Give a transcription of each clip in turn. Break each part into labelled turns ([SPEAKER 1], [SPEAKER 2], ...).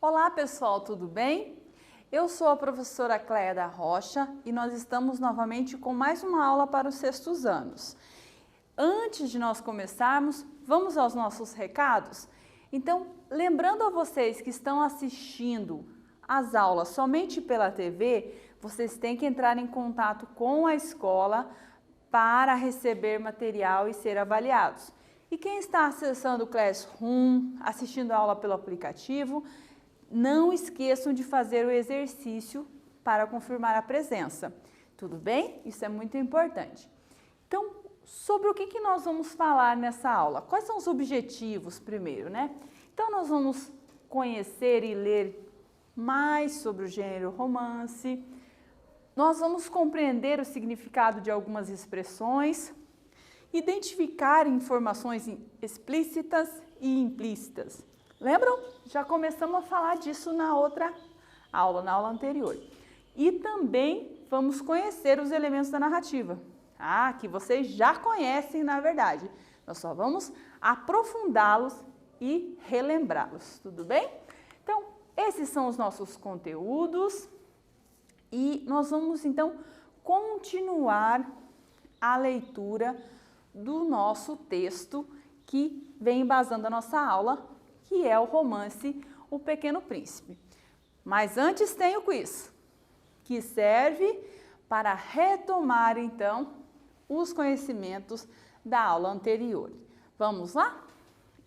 [SPEAKER 1] Olá pessoal, tudo bem? Eu sou a professora Cléia da Rocha e nós estamos novamente com mais uma aula para os sextos anos. Antes de nós começarmos, vamos aos nossos recados? Então, lembrando a vocês que estão assistindo as aulas somente pela TV, vocês têm que entrar em contato com a escola para receber material e ser avaliados. E quem está acessando o Classroom, assistindo a aula pelo aplicativo, não esqueçam de fazer o exercício para confirmar a presença. Tudo bem? Isso é muito importante. Então, sobre o que nós vamos falar nessa aula? Quais são os objetivos primeiro, né? Então, nós vamos conhecer e ler mais sobre o gênero romance. Nós vamos compreender o significado de algumas expressões, identificar informações explícitas e implícitas. Lembram? Já começamos a falar disso na outra aula, na aula anterior. E também vamos conhecer os elementos da narrativa. Que vocês já conhecem, na verdade. Nós só vamos aprofundá-los e relembrá-los, tudo bem? Então, esses são os nossos conteúdos e nós vamos, então, continuar a leitura do nosso texto que vem embasando a nossa aula, que é o romance O Pequeno Príncipe. Mas antes tem o quiz, que serve para retomar, então, os conhecimentos da aula anterior. Vamos lá?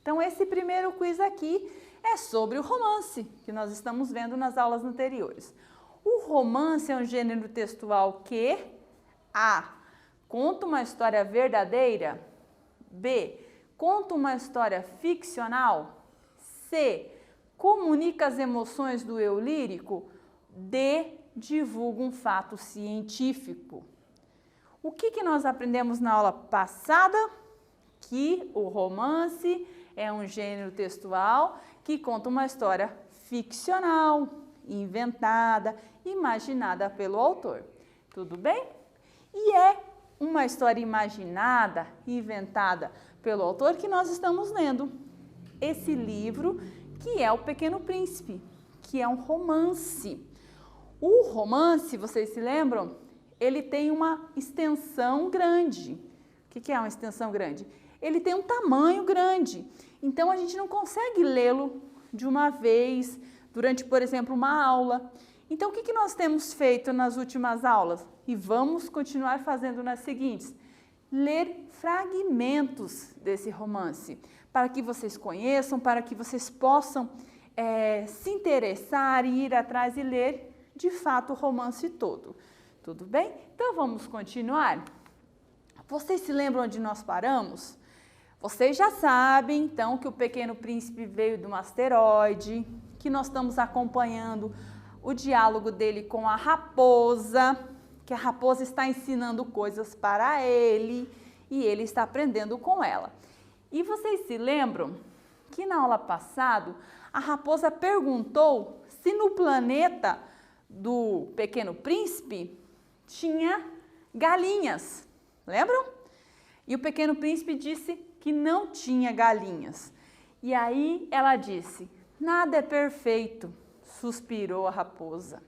[SPEAKER 1] Então, esse primeiro quiz aqui é sobre o romance, que nós estamos vendo nas aulas anteriores. O romance é um gênero textual que A. Conta uma história verdadeira. B. Conta uma história ficcional. C. Comunica as emoções do eu lírico. D. Divulga um fato científico. O que nós aprendemos na aula passada? Que o romance é um gênero textual que conta uma história ficcional, inventada, imaginada pelo autor. Tudo bem? E é uma história imaginada, inventada pelo autor que nós estamos lendo. Esse livro que é O Pequeno Príncipe, que é um romance. O romance, vocês se lembram? Ele tem uma extensão grande. O que é uma extensão grande? Ele tem um tamanho grande. Então, a gente não consegue lê-lo de uma vez, durante, por exemplo, uma aula. Então, o que nós temos feito nas últimas aulas? E vamos continuar fazendo nas seguintes. Ler fragmentos desse romance, para que vocês conheçam, para que vocês possam se interessar e ir atrás e ler, de fato, o romance todo. Tudo bem? Então, vamos continuar? Vocês se lembram onde nós paramos? Vocês já sabem, então, que o Pequeno Príncipe veio de um asteroide, que nós estamos acompanhando o diálogo dele com a raposa, que a raposa está ensinando coisas para ele e ele está aprendendo com ela. E vocês se lembram que na aula passada a raposa perguntou se no planeta do Pequeno Príncipe tinha galinhas, lembram? E o Pequeno Príncipe disse que não tinha galinhas. E aí ela disse, nada é perfeito, suspirou a raposa.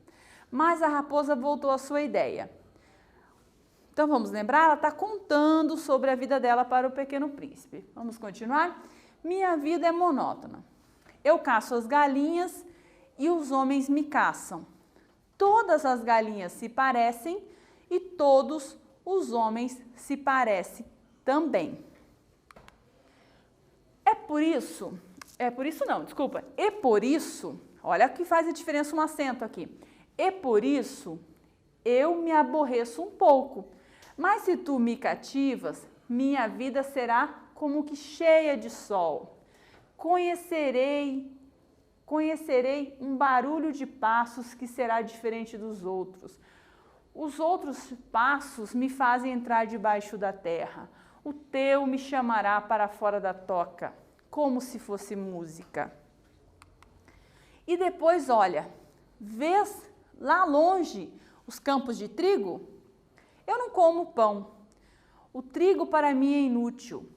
[SPEAKER 1] Mas a raposa voltou à sua ideia. Então vamos lembrar, ela está contando sobre a vida dela para o Pequeno Príncipe. Vamos continuar? Minha vida é monótona. Eu caço as galinhas e os homens me caçam. Todas as galinhas se parecem e todos os homens se parecem também. E por isso, olha que faz a diferença um acento aqui. E por isso, eu me aborreço um pouco. Mas se tu me cativas, minha vida será como que cheia de sol. Conhecerei um barulho de passos que será diferente dos outros. Os outros passos me fazem entrar debaixo da terra. O teu me chamará para fora da toca, como se fosse música. E depois, olha, vês lá longe os campos de trigo? Eu não como pão, O trigo para mim é inútil.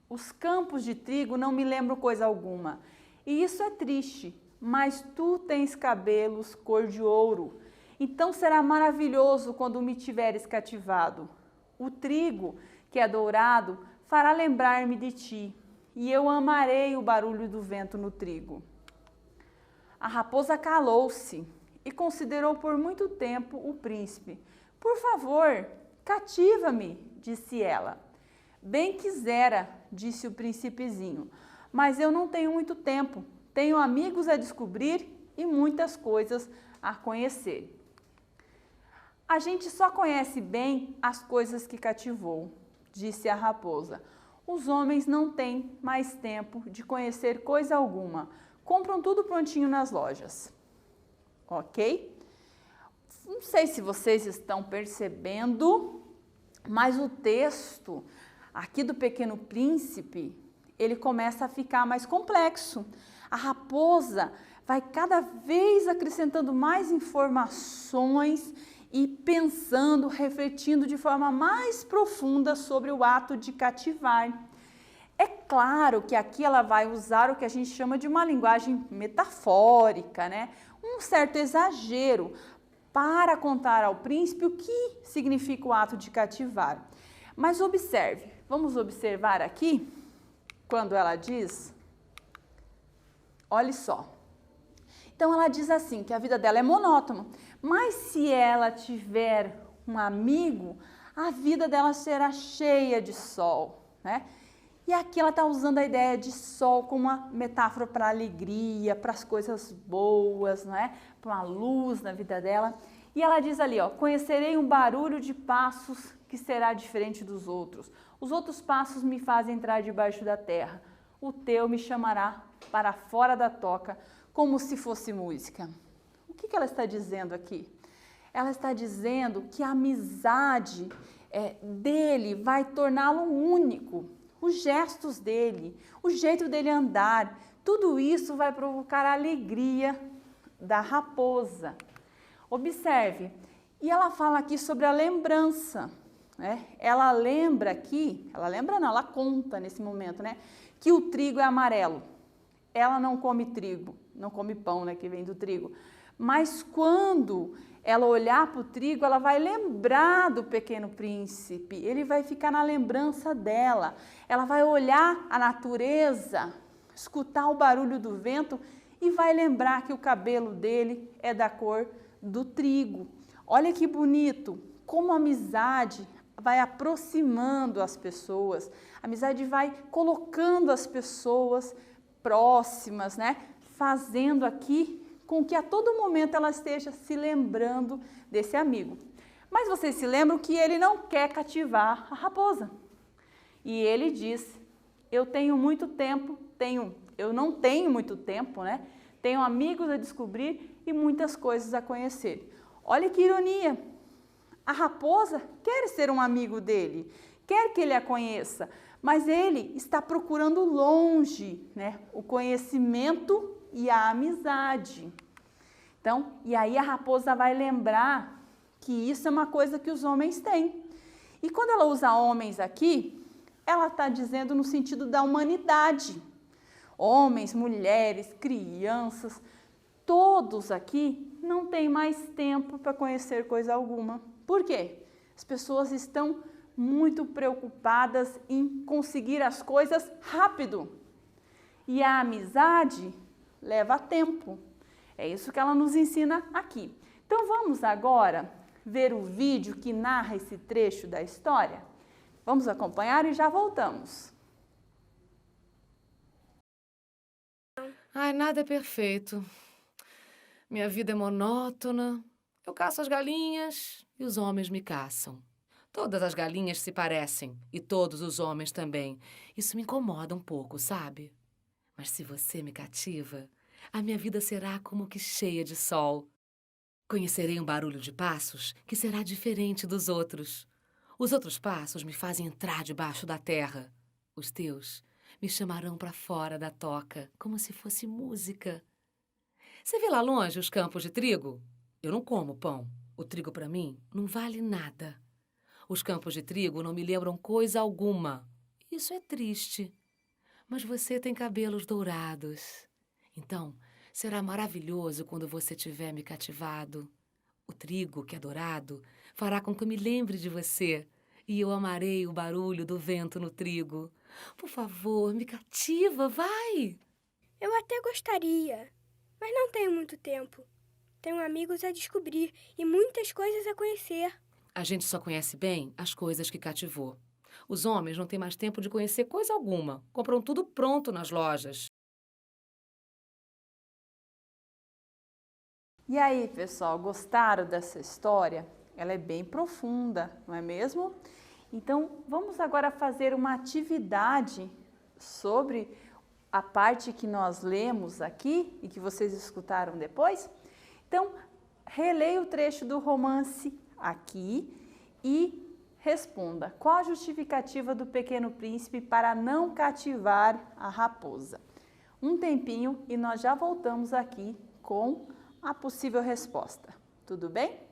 [SPEAKER 1] Os campos de trigo não me lembram coisa alguma. E isso é triste, mas tu tens cabelos cor de ouro. Então será maravilhoso quando me tiveres cativado. O trigo, que é dourado, fará lembrar-me de ti, e eu amarei o barulho do vento no trigo. A raposa calou-se e considerou por muito tempo o príncipe. Por favor, cativa-me, disse ela. Bem quisera, disse o príncipezinho, mas eu não tenho muito tempo. Tenho amigos a descobrir e muitas coisas a conhecer. A gente só conhece bem as coisas que cativou, disse a raposa. Os homens não têm mais tempo de conhecer coisa alguma. Compram tudo prontinho nas lojas. Ok? Não sei se vocês estão percebendo, mas o texto aqui do Pequeno Príncipe, ele começa a ficar mais complexo. A raposa vai cada vez acrescentando mais informações e pensando, refletindo de forma mais profunda sobre o ato de cativar. É claro que aqui ela vai usar o que a gente chama de uma linguagem metafórica, né? Um certo exagero para contar ao príncipe o que significa o ato de cativar. Mas observe, vamos observar aqui, quando ela diz, olhe só. Então ela diz assim, que a vida dela é monótona, mas se ela tiver um amigo, a vida dela será cheia de sol, né? E aqui ela está usando a ideia de sol como uma metáfora para a alegria, para as coisas boas, né? Para uma luz na vida dela. E ela diz ali, ó, conhecerei um barulho de passos que será diferente dos outros. Os outros passos me fazem entrar debaixo da terra. O teu me chamará para fora da toca, como se fosse música. O que ela está dizendo aqui? Ela está dizendo que a amizade dele vai torná-lo único. Os gestos dele, o jeito dele andar, tudo isso vai provocar a alegria da raposa. Observe, e ela fala aqui sobre a lembrança, né? Ela lembra aqui, ela lembra não, ela conta nesse momento, né? Que o trigo é amarelo. Ela não come trigo, não come pão, né? Que vem do trigo. Mas quando ela olhar para o trigo, ela vai lembrar do Pequeno Príncipe, ele vai ficar na lembrança dela. Ela vai olhar a natureza, escutar o barulho do vento e vai lembrar que o cabelo dele é da cor do trigo. Olha que bonito, como a amizade vai aproximando as pessoas, a amizade vai colocando as pessoas próximas, né? Fazendo aqui com que a todo momento ela esteja se lembrando desse amigo. Mas vocês se lembram que ele não quer cativar a raposa. E ele diz, eu tenho muito tempo, eu não tenho muito tempo, né? Tenho amigos a descobrir e muitas coisas a conhecer. Olha que ironia, a raposa quer ser um amigo dele, quer que ele a conheça, mas ele está procurando longe, né? O conhecimento e a amizade. Então, e aí a raposa vai lembrar que isso é uma coisa que os homens têm. E quando ela usa homens aqui, ela está dizendo no sentido da humanidade. Homens, mulheres, crianças, todos aqui não têm mais tempo para conhecer coisa alguma. Por quê? As pessoas estão muito preocupadas em conseguir as coisas rápido. E a amizade leva tempo. É isso que ela nos ensina aqui. Então vamos agora ver o vídeo que narra esse trecho da história? Vamos acompanhar e já voltamos.
[SPEAKER 2] Ai, nada é perfeito. Minha vida é monótona. Eu caço as galinhas e os homens me caçam. Todas as galinhas se parecem e todos os homens também. Isso me incomoda um pouco, sabe? Mas se você me cativa, a minha vida será como que cheia de sol. Conhecerei um barulho de passos que será diferente dos outros. Os outros passos me fazem entrar debaixo da terra. Os teus me chamarão para fora da toca, como se fosse música. Você vê lá longe os campos de trigo? Eu não como pão. O trigo para mim não vale nada. Os campos de trigo não me lembram coisa alguma. Isso é triste. Mas você tem cabelos dourados. Então, será maravilhoso quando você tiver me cativado. O trigo, que é dourado, fará com que eu me lembre de você. E eu amarei o barulho do vento no trigo. Por favor, me cativa, vai!
[SPEAKER 3] Eu até gostaria, mas não tenho muito tempo. Tenho amigos a descobrir e muitas coisas a conhecer.
[SPEAKER 2] A gente só conhece bem as coisas que cativou. Os homens não têm mais tempo de conhecer coisa alguma. Compram tudo pronto nas lojas.
[SPEAKER 1] E aí, pessoal, gostaram dessa história? Ela é bem profunda, não é mesmo? Então, vamos agora fazer uma atividade sobre a parte que nós lemos aqui e que vocês escutaram depois. Então, releia o trecho do romance aqui e responda: qual a justificativa do Pequeno Príncipe para não cativar a raposa? Um tempinho e nós já voltamos aqui com a possível resposta. Tudo bem?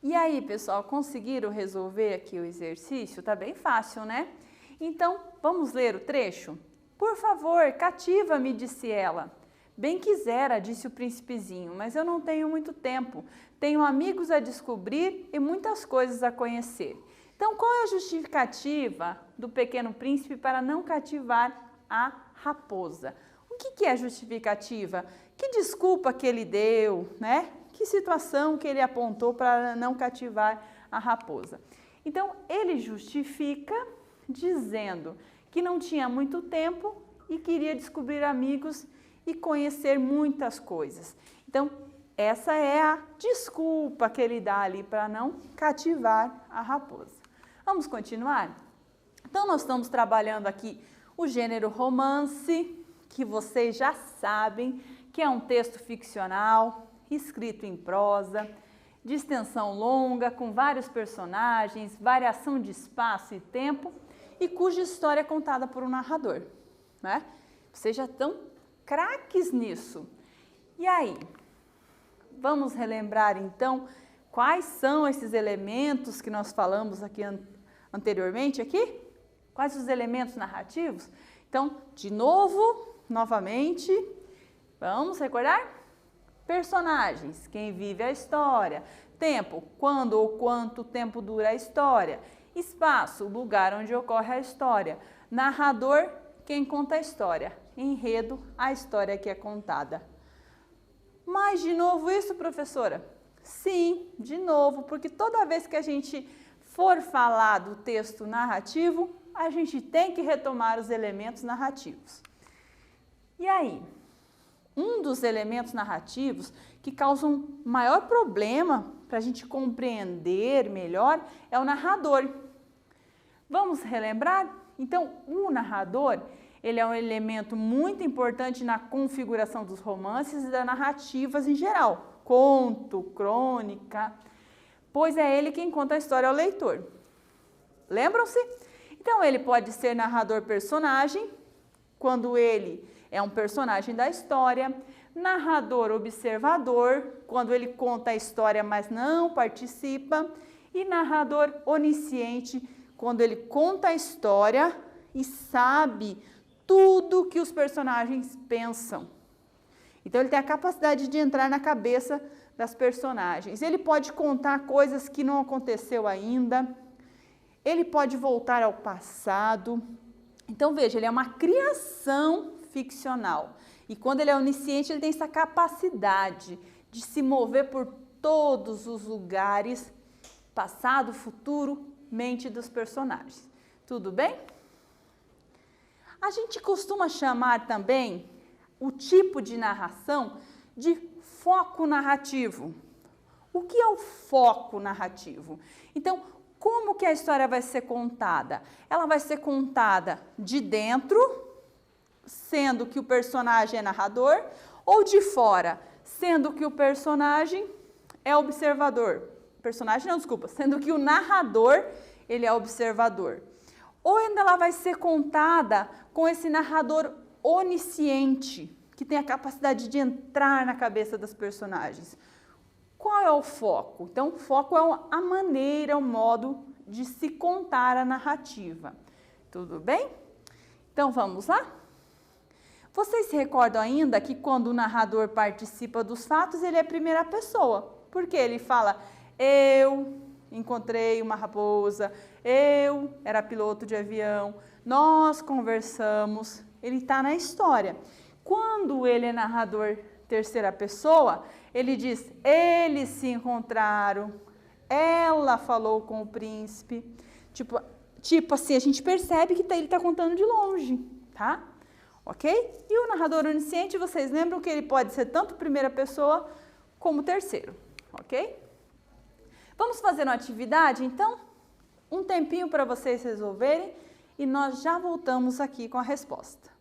[SPEAKER 1] E aí, pessoal, conseguiram resolver aqui o exercício? Tá bem fácil, né? Então, vamos ler o trecho? Por favor, cativa-me, disse ela. Bem quisera, disse o príncipezinho, mas eu não tenho muito tempo. Tenho amigos a descobrir e muitas coisas a conhecer. Então, qual é a justificativa do pequeno príncipe para não cativar a raposa? O que é a justificativa? Que desculpa que ele deu, né? Que situação que ele apontou para não cativar a raposa? Então, ele justifica dizendo que não tinha muito tempo e queria descobrir amigos e conhecer muitas coisas. Então, essa é a desculpa que ele dá ali para não cativar a raposa. Vamos continuar? Então, nós estamos trabalhando aqui o gênero romance, que vocês já sabem que é um texto ficcional, escrito em prosa, de extensão longa, com vários personagens, variação de espaço e tempo, e cuja história é contada por um narrador, né? Vocês já estão craques nisso. E aí, vamos relembrar então quais são esses elementos que nós falamos aqui anteriormente aqui? Quais os elementos narrativos? Então, de novo, novamente, vamos recordar? Personagens, quem vive a história. Tempo, quando ou quanto tempo dura a história. Espaço, lugar onde ocorre a história. Narrador, quem conta a história. Enredo, a história que é contada. Mas de novo isso, professora? Sim, de novo, porque toda vez que a gente for falar do texto narrativo, a gente tem que retomar os elementos narrativos. E aí, um dos elementos narrativos que causam maior problema para a gente compreender melhor é o narrador. Vamos relembrar? Então, o narrador, ele é um elemento muito importante na configuração dos romances e das narrativas em geral, conto, crônica, pois é ele quem conta a história ao leitor. Lembram-se? Então, ele pode ser narrador personagem, quando ele é um personagem da história, narrador observador, quando ele conta a história, mas não participa, e narrador onisciente, quando ele conta a história e sabe tudo que os personagens pensam. Então, ele tem a capacidade de entrar na cabeça das personagens. Ele pode contar coisas que não aconteceu ainda, ele pode voltar ao passado. Então, veja, ele é uma criação ficcional. E quando ele é onisciente, ele tem essa capacidade de se mover por todos os lugares, passado, futuro, mente dos personagens. Tudo bem? A gente costuma chamar também o tipo de narração de foco narrativo. O que é o foco narrativo? Então, como que a história vai ser contada? Ela vai ser contada de dentro, sendo que o personagem é narrador, ou de fora, sendo que o personagem é observador. Personagem não, desculpa, sendo que o narrador, ele é observador. Ou ainda ela vai ser contada com esse narrador onisciente, que tem a capacidade de entrar na cabeça das personagens. Qual é o foco? Então, o foco é a maneira, o modo de se contar a narrativa. Tudo bem? Então, vamos lá? Vocês se recordam ainda que quando o narrador participa dos fatos, ele é a primeira pessoa. Porque ele fala, eu encontrei uma raposa, eu era piloto de avião, nós conversamos, ele está na história. Quando ele é narrador terceira pessoa, ele diz, eles se encontraram, ela falou com o príncipe. Tipo assim, a gente percebe que ele está contando de longe, tá? Ok? E o narrador onisciente, vocês lembram que ele pode ser tanto primeira pessoa como terceiro, ok? Vamos fazer uma atividade, então? Um tempinho para vocês resolverem e nós já voltamos aqui com a resposta.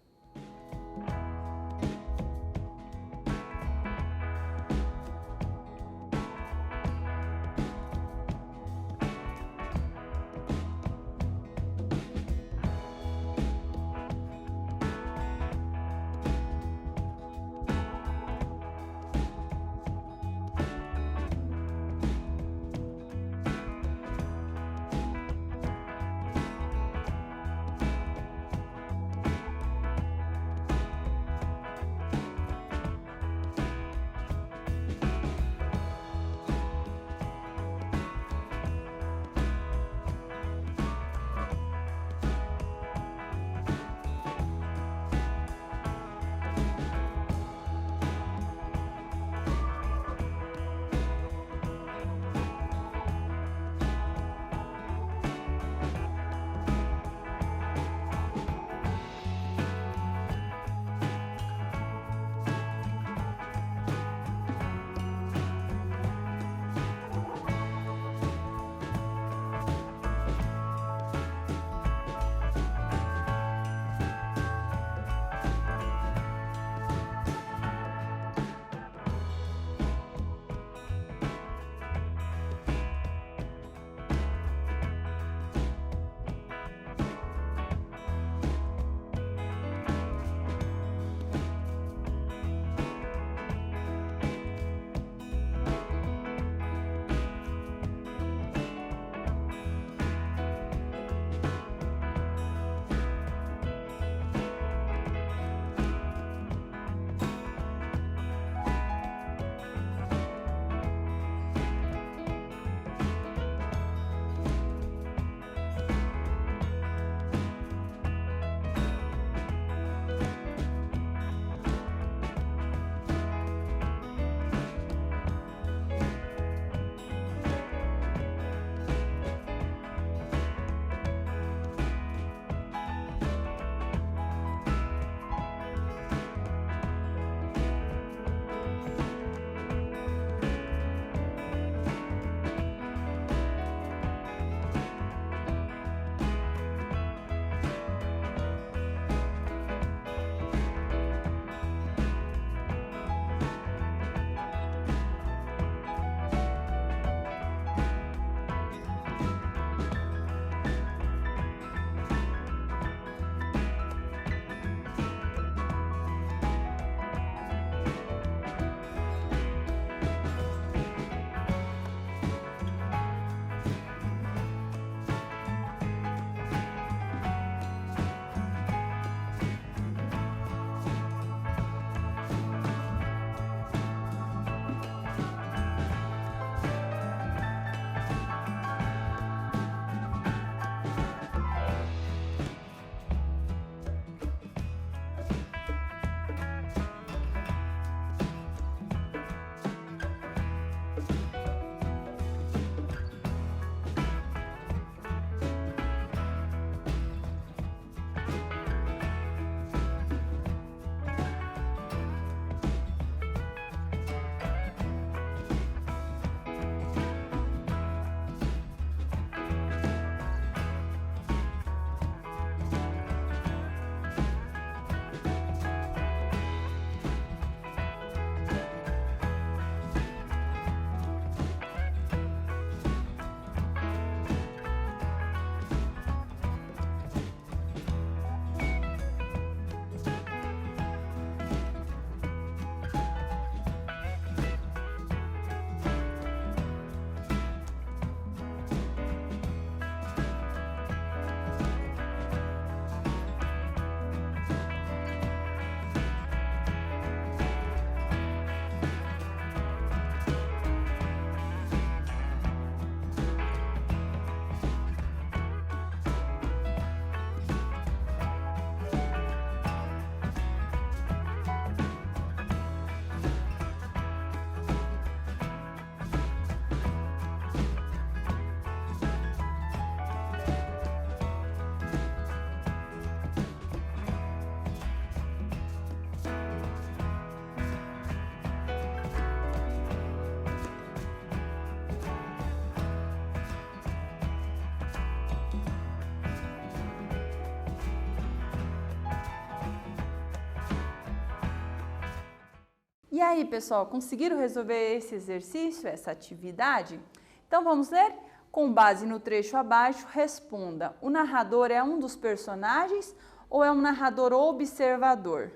[SPEAKER 1] E aí, pessoal, conseguiram resolver esse exercício, essa atividade? Então vamos ler? Com base no trecho abaixo, responda: o narrador é um dos personagens ou é um narrador observador?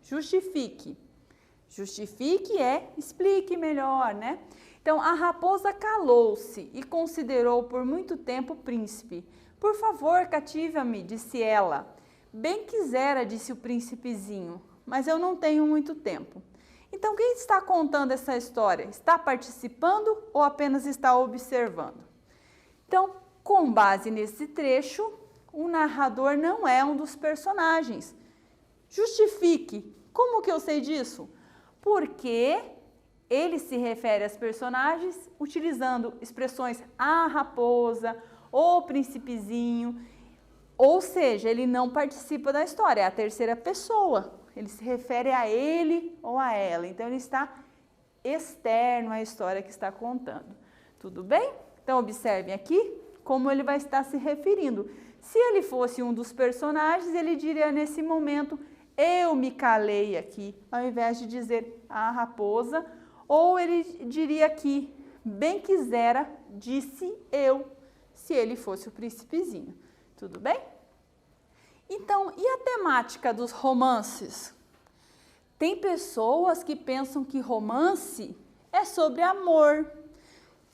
[SPEAKER 1] Justifique. Justifique é explique melhor, né? Então, a raposa calou-se e considerou por muito tempo o príncipe. Por favor, cativa-me, disse ela. Bem quisera, disse o príncipezinho, mas eu não tenho muito tempo. Então, quem está contando essa história? Está participando ou apenas está observando? Então, com base nesse trecho, o narrador não é um dos personagens. Justifique. Como que eu sei disso? Porque ele se refere aos personagens utilizando expressões a raposa, o príncipezinho, ou seja, ele não participa da história, é a terceira pessoa. Ele se refere a ele ou a ela, então ele está externo à história que está contando. Tudo bem? Então observem aqui como ele vai estar se referindo. Se ele fosse um dos personagens, ele diria nesse momento: eu me calei aqui, ao invés de dizer a raposa, ou ele diria aqui: bem quisera, disse eu, se ele fosse o príncipezinho. Tudo bem? Então, e a temática dos romances? Tem pessoas que pensam que romance é sobre amor.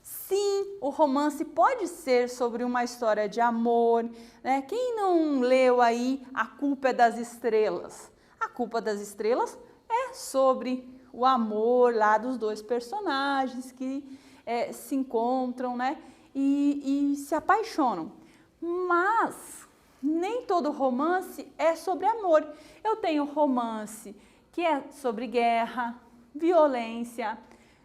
[SPEAKER 1] Sim, o romance pode ser sobre uma história de amor, né? Quem não leu aí A Culpa é das Estrelas? A Culpa das Estrelas é sobre o amor lá dos dois personagens que se encontram, né? E se apaixonam. Mas nem todo romance é sobre amor. Eu tenho romance que é sobre guerra, violência,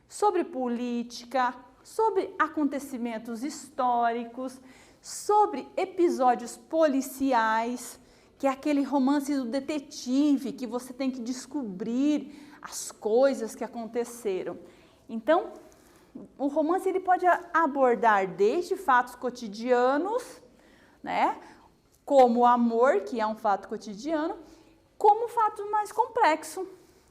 [SPEAKER 1] sobre política, sobre acontecimentos históricos, sobre episódios policiais, que é aquele romance do detetive, que você tem que descobrir as coisas que aconteceram. Então, o romance ele pode abordar desde fatos cotidianos, né, como o amor, que é um fato cotidiano, como fato mais complexo,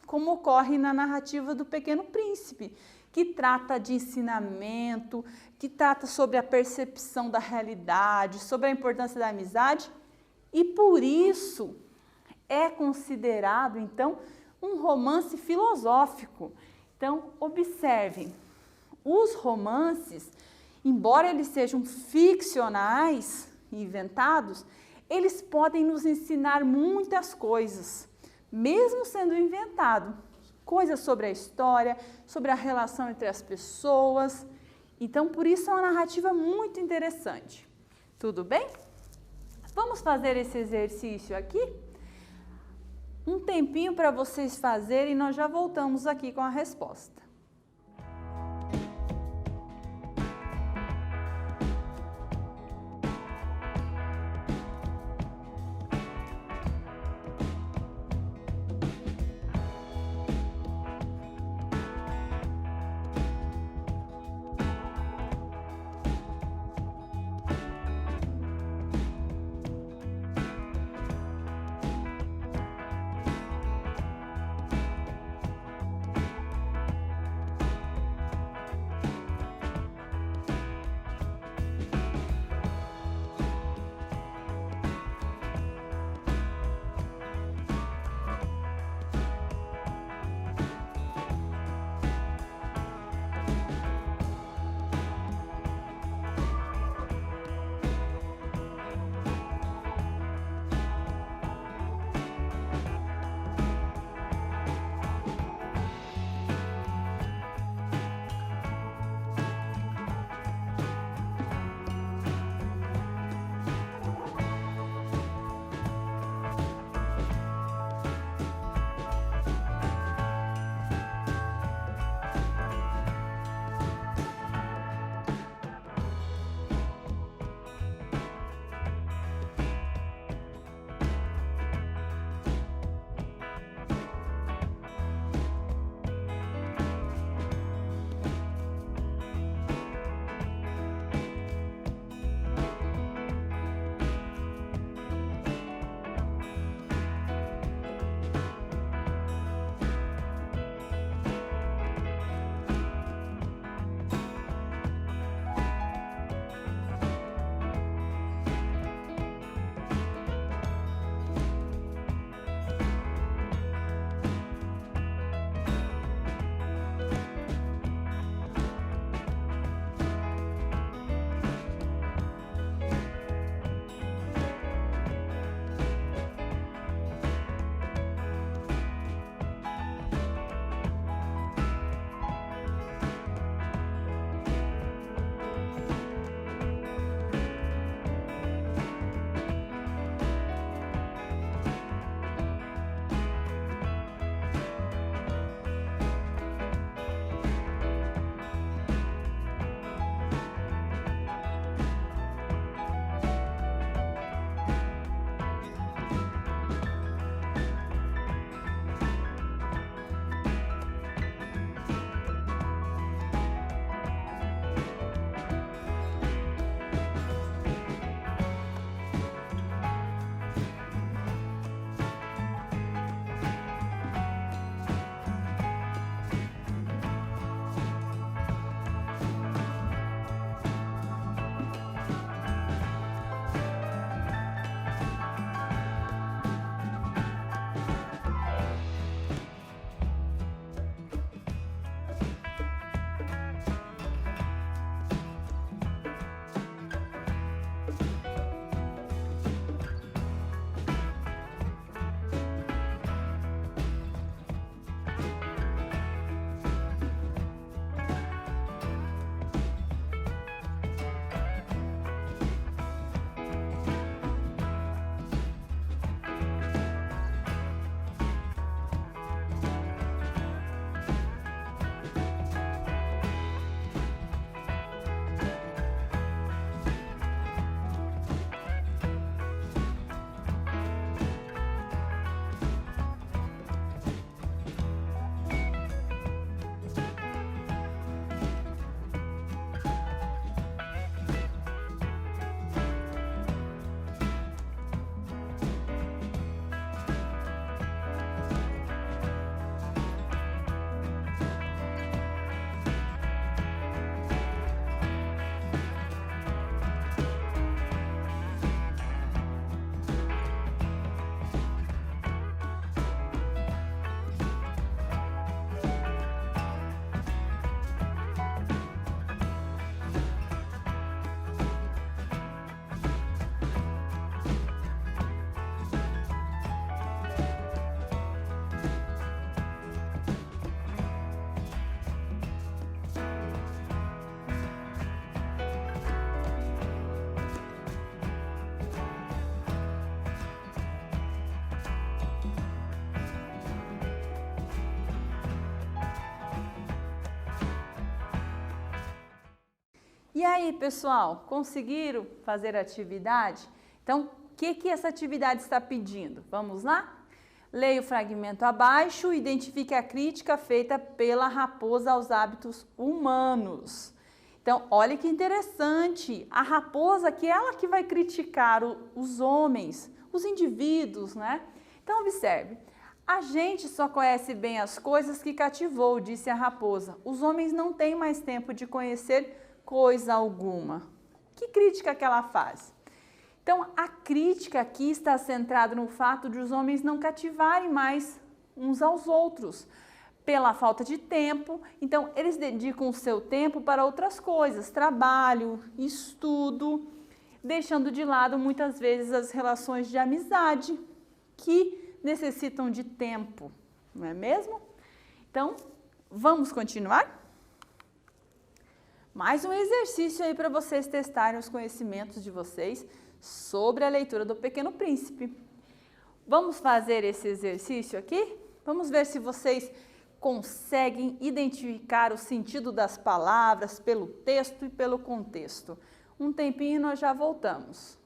[SPEAKER 1] como ocorre na narrativa do Pequeno Príncipe, que trata de ensinamento, que trata sobre a percepção da realidade, sobre a importância da amizade, e por isso é considerado, então, um romance filosófico. Então, observem, os romances, embora eles sejam ficcionais, inventados, eles podem nos ensinar muitas coisas, mesmo sendo inventado. Coisas sobre a história, sobre a relação entre as pessoas. Então, por isso é uma narrativa muito interessante. Tudo bem? Vamos fazer esse exercício aqui? Um tempinho para vocês fazerem e nós já voltamos aqui com a resposta. E aí, pessoal, conseguiram fazer a atividade? Então, o que essa atividade está pedindo? Vamos lá? Leia o fragmento abaixo e identifique a crítica feita pela raposa aos hábitos humanos. Então, olha que interessante, a raposa que ela que vai criticar os homens, os indivíduos, né? Então, observe, a gente só conhece bem as coisas que cativou, disse a raposa. Os homens não têm mais tempo de conhecer coisa alguma. Que crítica que ela faz? Então, a crítica aqui está centrada no fato de os homens não cativarem mais uns aos outros, pela falta de tempo. Então, eles dedicam o seu tempo para outras coisas, trabalho, estudo, deixando de lado muitas vezes as relações de amizade que necessitam de tempo, não é mesmo? Então, vamos continuar? Mais um exercício aí para vocês testarem os conhecimentos de vocês sobre a leitura do Pequeno Príncipe. Vamos fazer esse exercício aqui? Vamos ver se vocês conseguem identificar o sentido das palavras pelo texto e pelo contexto. Um tempinho e nós já voltamos.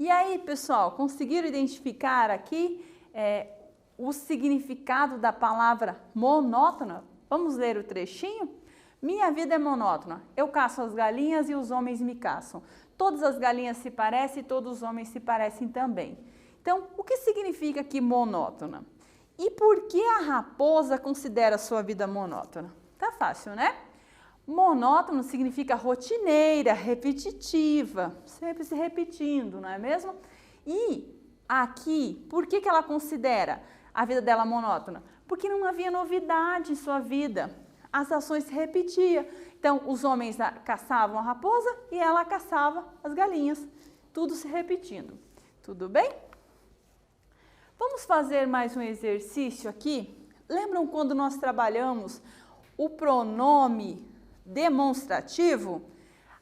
[SPEAKER 1] E aí, pessoal, conseguiram identificar aqui o significado da palavra monótona? Vamos ler o trechinho? Minha vida é monótona. Eu caço as galinhas e os homens me caçam. Todas as galinhas se parecem e todos os homens se parecem também. Então, o que significa aqui monótona? E por que a raposa considera a sua vida monótona? Tá fácil, né? Monótono significa rotineira, repetitiva, sempre se repetindo, não é mesmo? E aqui, por que ela considera a vida dela monótona? Porque não havia novidade em sua vida. As ações se repetiam. Então, os homens caçavam a raposa e ela caçava as galinhas. Tudo se repetindo. Tudo bem? Vamos fazer mais um exercício aqui? Lembram quando nós trabalhamos o pronome demonstrativo?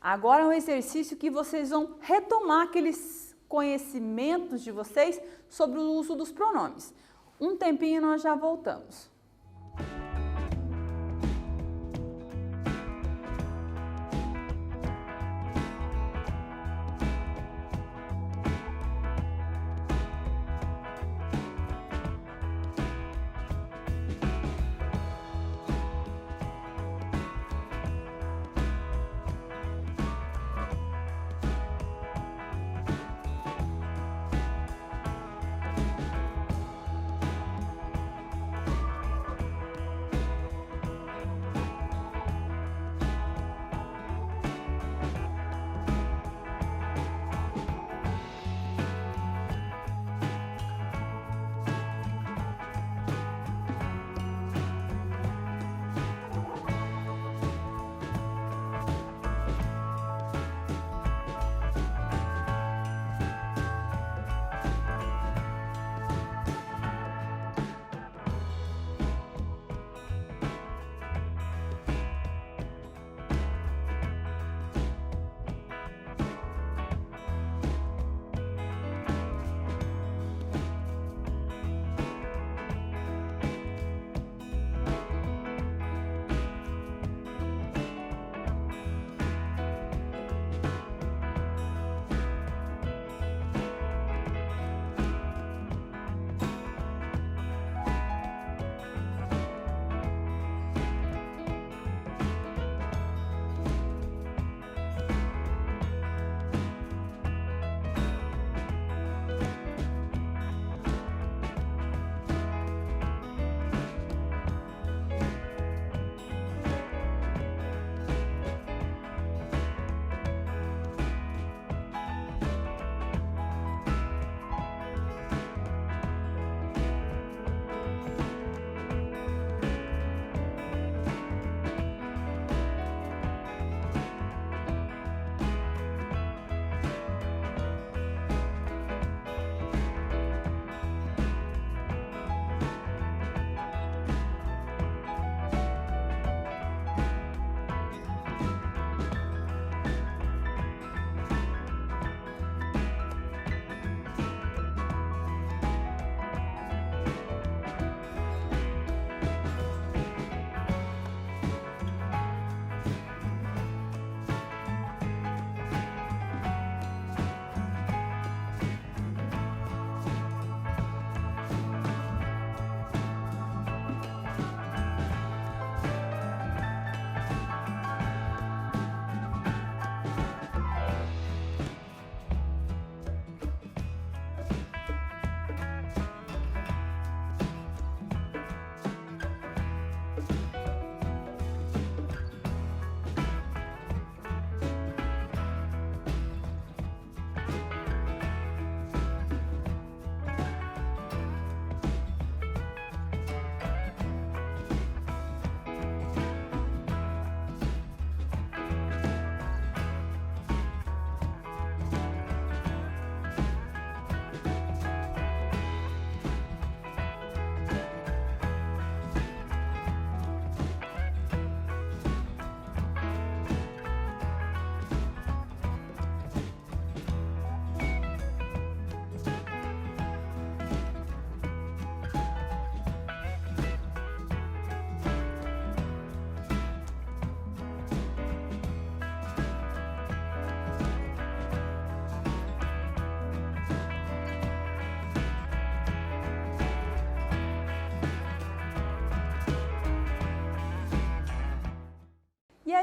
[SPEAKER 1] Agora é um exercício que vocês vão retomar aqueles conhecimentos de vocês sobre o uso dos pronomes. Um tempinho e nós já voltamos.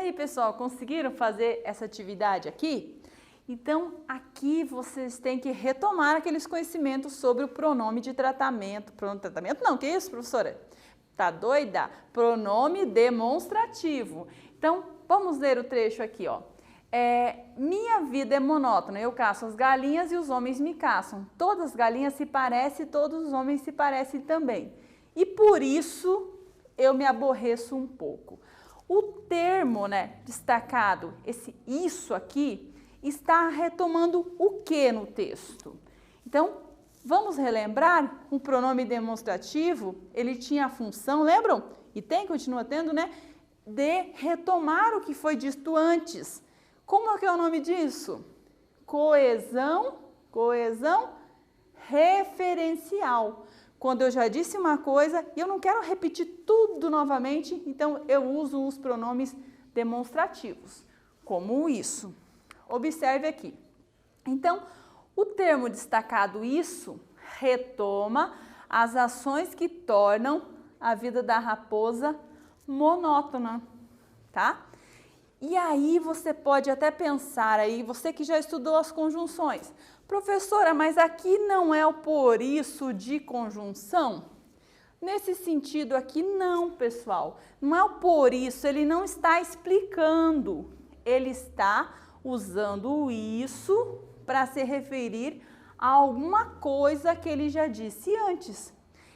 [SPEAKER 1] aí, pessoal, conseguiram fazer essa atividade aqui? Então, aqui vocês têm que retomar aqueles conhecimentos sobre o pronome de tratamento. Pronome de tratamento não, que isso, professora? Tá doida? Pronome demonstrativo. Então, vamos ler o trecho aqui, ó. Minha vida é monótona, eu caço as galinhas e os homens me caçam. Todas as galinhas se parecem, todos os homens se parecem também. E por isso eu me aborreço um pouco. O termo, né, destacado, esse isso aqui, está retomando o que no texto? Então, vamos relembrar, o pronome demonstrativo, ele tinha a função, lembram? E continua tendo, né? De retomar o que foi dito antes. Como é que é o nome disso? Coesão referencial. Quando eu já disse uma coisa e eu não quero repetir tudo novamente, então eu uso os pronomes demonstrativos, como isso. Observe aqui. Então, o termo destacado isso retoma as ações que tornam a vida da raposa monótona, tá? E aí você pode até pensar aí, você que já estudou as conjunções, professora, mas aqui não é o por isso de conjunção? Nesse sentido aqui não, pessoal, não é o por isso, ele não está explicando, ele está usando o isso para se referir a alguma coisa que ele já disse antes.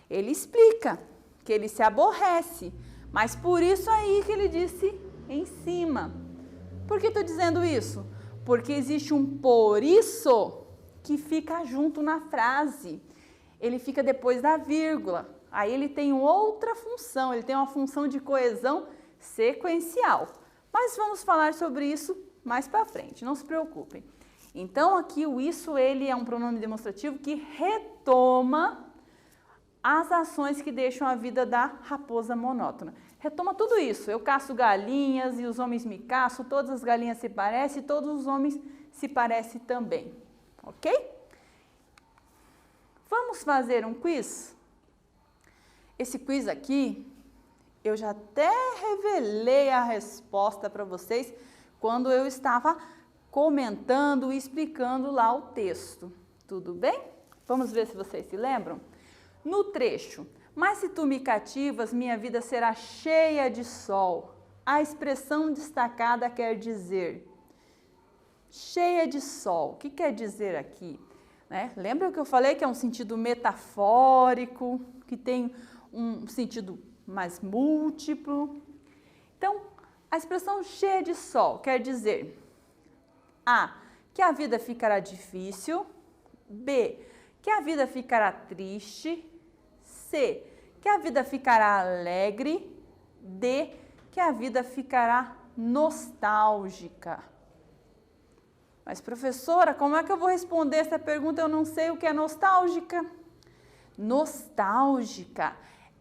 [SPEAKER 1] Ele explica que ele se aborrece, mas por isso aí que ele disse em cima. Por que estou dizendo isso? Porque existe um por isso que fica junto na frase. Ele fica depois da vírgula. Aí ele tem outra função, ele tem uma função de coesão sequencial. Mas vamos falar sobre isso mais para frente, não se preocupem. Então aqui o isso, ele é um pronome demonstrativo que retoma as ações que deixam a vida da raposa monótona. Retoma tudo isso, eu caço galinhas e os homens me caçam, todas as galinhas se parecem, todos os homens se parecem também, ok? Vamos fazer um quiz? Esse quiz aqui, eu já até revelei a resposta para vocês quando eu estava comentando e explicando lá o texto. Tudo bem? Vamos ver se vocês se lembram? No trecho, mas se tu me cativas, minha vida será cheia de sol. A expressão destacada quer dizer cheia de sol. O que quer dizer aqui? Né? Lembra que eu falei que é um sentido metafórico, que tem um sentido mais múltiplo? Então, a expressão cheia de sol quer dizer A, que a vida ficará difícil, B, que a vida ficará triste, C, que a vida ficará alegre, D, que a vida ficará nostálgica. Mas, professora, como é que eu vou responder essa pergunta? Eu não sei o que é nostálgica. Nostálgica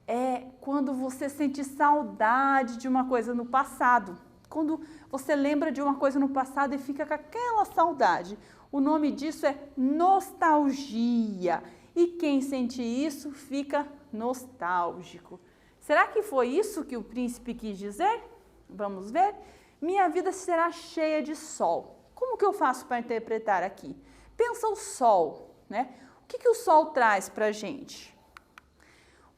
[SPEAKER 1] é quando você sente saudade de uma coisa no passado. Quando você lembra de uma coisa no passado e fica com aquela saudade. O nome disso é nostalgia. E quem sente isso fica nostálgico. Será que foi isso que o príncipe quis dizer? Vamos ver? Minha vida será cheia de sol. Como que eu faço para interpretar aqui? Pensa o sol, né? O que o sol traz para a gente?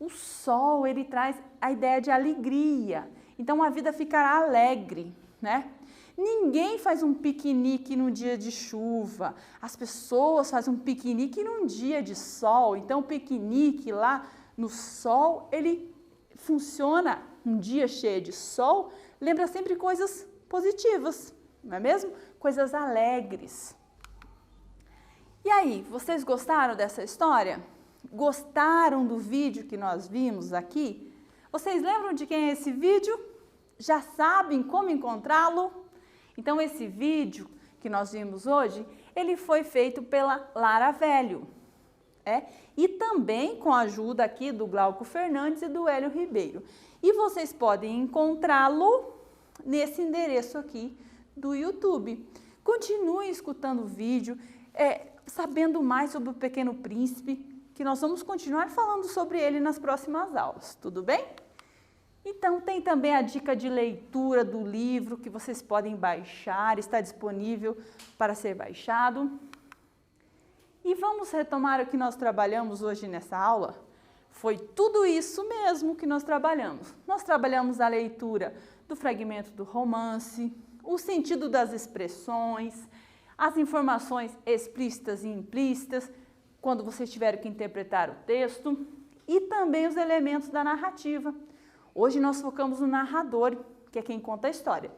[SPEAKER 1] O sol, ele traz a ideia de alegria. Então, a vida ficará alegre, né? Ninguém faz um piquenique num dia de chuva. As pessoas fazem um piquenique num dia de sol. Então, o piquenique lá no sol, ele funciona um dia cheio de sol, lembra sempre coisas positivas, não é mesmo? Coisas alegres. E aí, vocês gostaram dessa história? Gostaram do vídeo que nós vimos aqui? Vocês lembram de quem é esse vídeo? Já sabem como encontrá-lo? Então, esse vídeo que nós vimos hoje, ele foi feito pela Lara Velho. E também com a ajuda aqui do Glauco Fernandes e do Hélio Ribeiro. E vocês podem encontrá-lo nesse endereço aqui do YouTube. Continuem escutando o vídeo, sabendo mais sobre o Pequeno Príncipe, que nós vamos continuar falando sobre ele nas próximas aulas, tudo bem? Então tem também a dica de leitura do livro que vocês podem baixar, está disponível para ser baixado. E vamos retomar o que nós trabalhamos hoje nessa aula? Foi tudo isso mesmo que nós trabalhamos. Nós trabalhamos a leitura do fragmento do romance, o sentido das expressões, as informações explícitas e implícitas, quando vocês tiverem que interpretar o texto, e também os elementos da narrativa. Hoje nós focamos no narrador, que é quem conta a história.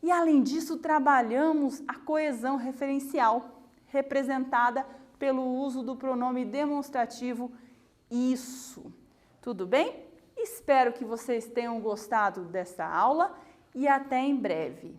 [SPEAKER 1] E além disso, trabalhamos a coesão referencial, representada pelo uso do pronome demonstrativo isso. Tudo bem? Espero que vocês tenham gostado dessa aula e até em breve.